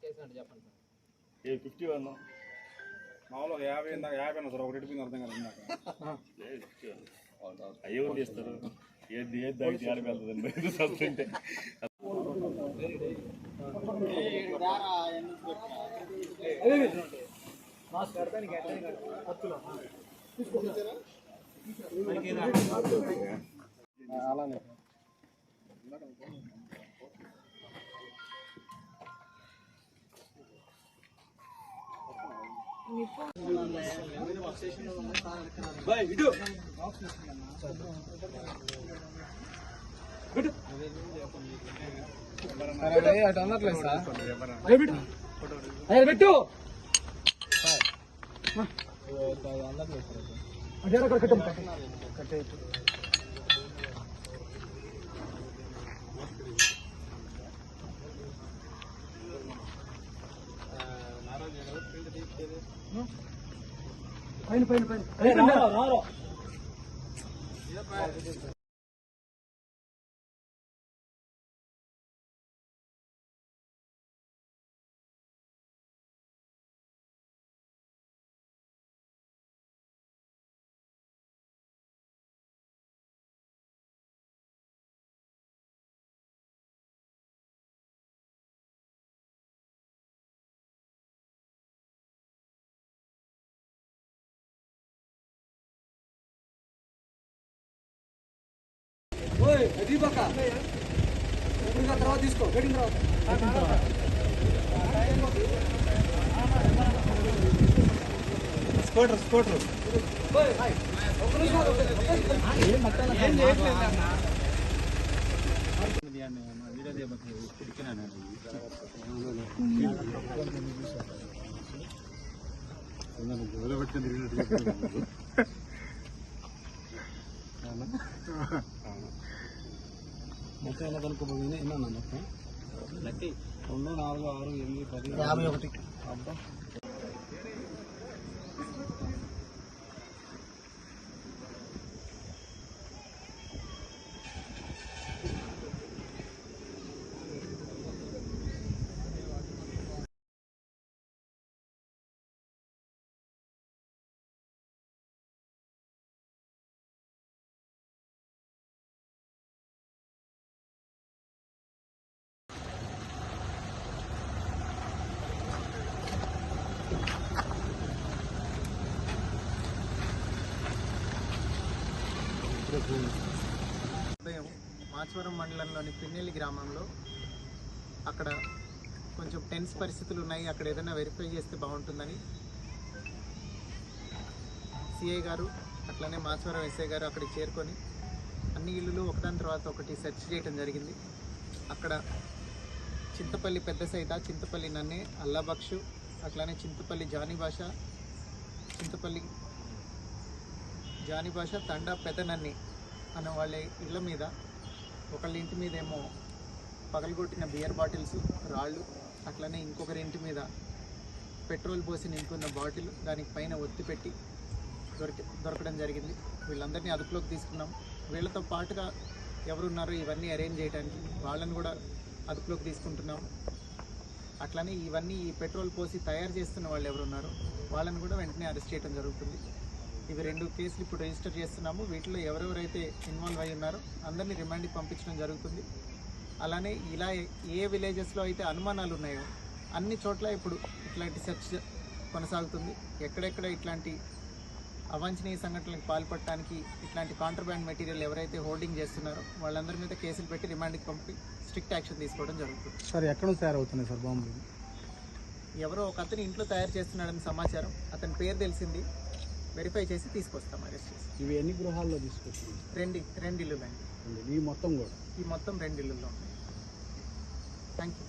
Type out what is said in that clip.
51 మామూలుగా 50 సార్ ఒకటి అర్థం కాదు అయ్యో తీస్తారు ఏది దానికి ఆడికి వెళ్తుందండి సస్తుంటే అలానే అటు అన్నట్లేదు సార్ పెట్టు పైన పైన పైన తర్వాత తీసుకో గడిన తర్వాత స్కూటర్ మొత్తం ఎలా కనుక్కోబోయింది ఎన్నో మొత్తం 2 4 6 8 10 51 అబ్బా మాచవరం మండలంలోని పిన్నెల్లి గ్రామంలో అక్కడ కొంచెం టెన్స్ పరిస్థితులు ఉన్నాయి, అక్కడ ఏదైనా వెరిఫై చేస్తే బాగుంటుందని సిఐ గారు అట్లనే మాచవరం ఎస్ఐ గారు అక్కడికి చేరుకొని అన్ని ఇళ్ళు ఒకదాని తర్వాత ఒకటి సెర్చ్ చేయడం జరిగింది. అక్కడ చింతపల్లి పెద్ద సైత, చింతపల్లి నన్నే, అల్లాబక్షు, అట్లనే చింతపల్లి జానీ భాష తండా పెదనన్ని అన్న వాళ్ళ ఇళ్ళ మీద ఒకళ్ళ ఇంటి మీద ఏమో పగలగొట్టిన బియర్ బాటిల్స్, రాళ్ళు, అట్లనే ఇంకొకరి ఇంటి మీద పెట్రోల్ పోసి నింపుకున్న బాటిల్ దానికి పైన ఒత్తి పెట్టి దొరకడం జరిగింది. వీళ్ళందరినీ అదుపులోకి తీసుకున్నాం. వీళ్ళతో పాటుగా ఎవరున్నారో ఇవన్నీ అరేంజ్ చేయడానికి వాళ్ళని కూడా అదుపులోకి తీసుకుంటున్నాం. అట్లనే ఇవన్నీ ఈ పెట్రోల్ పోసి తయారు చేస్తున్న వాళ్ళు ఎవరున్నారో వాళ్ళని కూడా వెంటనే అరెస్ట్ చేయడం జరుగుతుంది. ఇవి 2 కేసులు ఇప్పుడు రిజిస్టర్ చేస్తున్నాము. వీటిలో ఎవరెవరైతే ఇన్వాల్వ్ అయి ఉన్నారో అందరినీ రిమాండ్కి పంపించడం జరుగుతుంది. అలానే ఇలా ఏ విలేజెస్లో అయితే అనుమానాలు ఉన్నాయో అన్ని చోట్ల ఇప్పుడు ఇట్లాంటి సెర్చ్ కొనసాగుతుంది. ఎక్కడెక్కడ ఇట్లాంటి అవాంఛనీయ సంఘటనలకు పాల్పడటానికి ఇట్లాంటి కాంట్రబ్యాండ్ మెటీరియల్ ఎవరైతే హోల్డింగ్ చేస్తున్నారో వాళ్ళందరి మీద కేసులు పెట్టి రిమాండ్కి పంపి స్ట్రిక్ట్ యాక్షన్ తీసుకోవడం జరుగుతుంది. సార్ ఎక్కడ నుంచి తయారవుతున్నాయి సార్ బాంబులు? ఎవరో ఒక అతను ఇంట్లో తయారు చేస్తున్నాడని సమాచారం, అతని పేరు తెలిసింది, వెరిఫై చేసి తీసుకొస్తాం, అరెస్ట్ చేసి. ఇవి ఎన్ని గృహాల్లో తీసుకొచ్చింది? 2 ఇల్లులు అండి. ఈ మొత్తం కూడా? ఈ మొత్తం 2 ఇల్లుల్లో ఉన్నాయి. Thank you.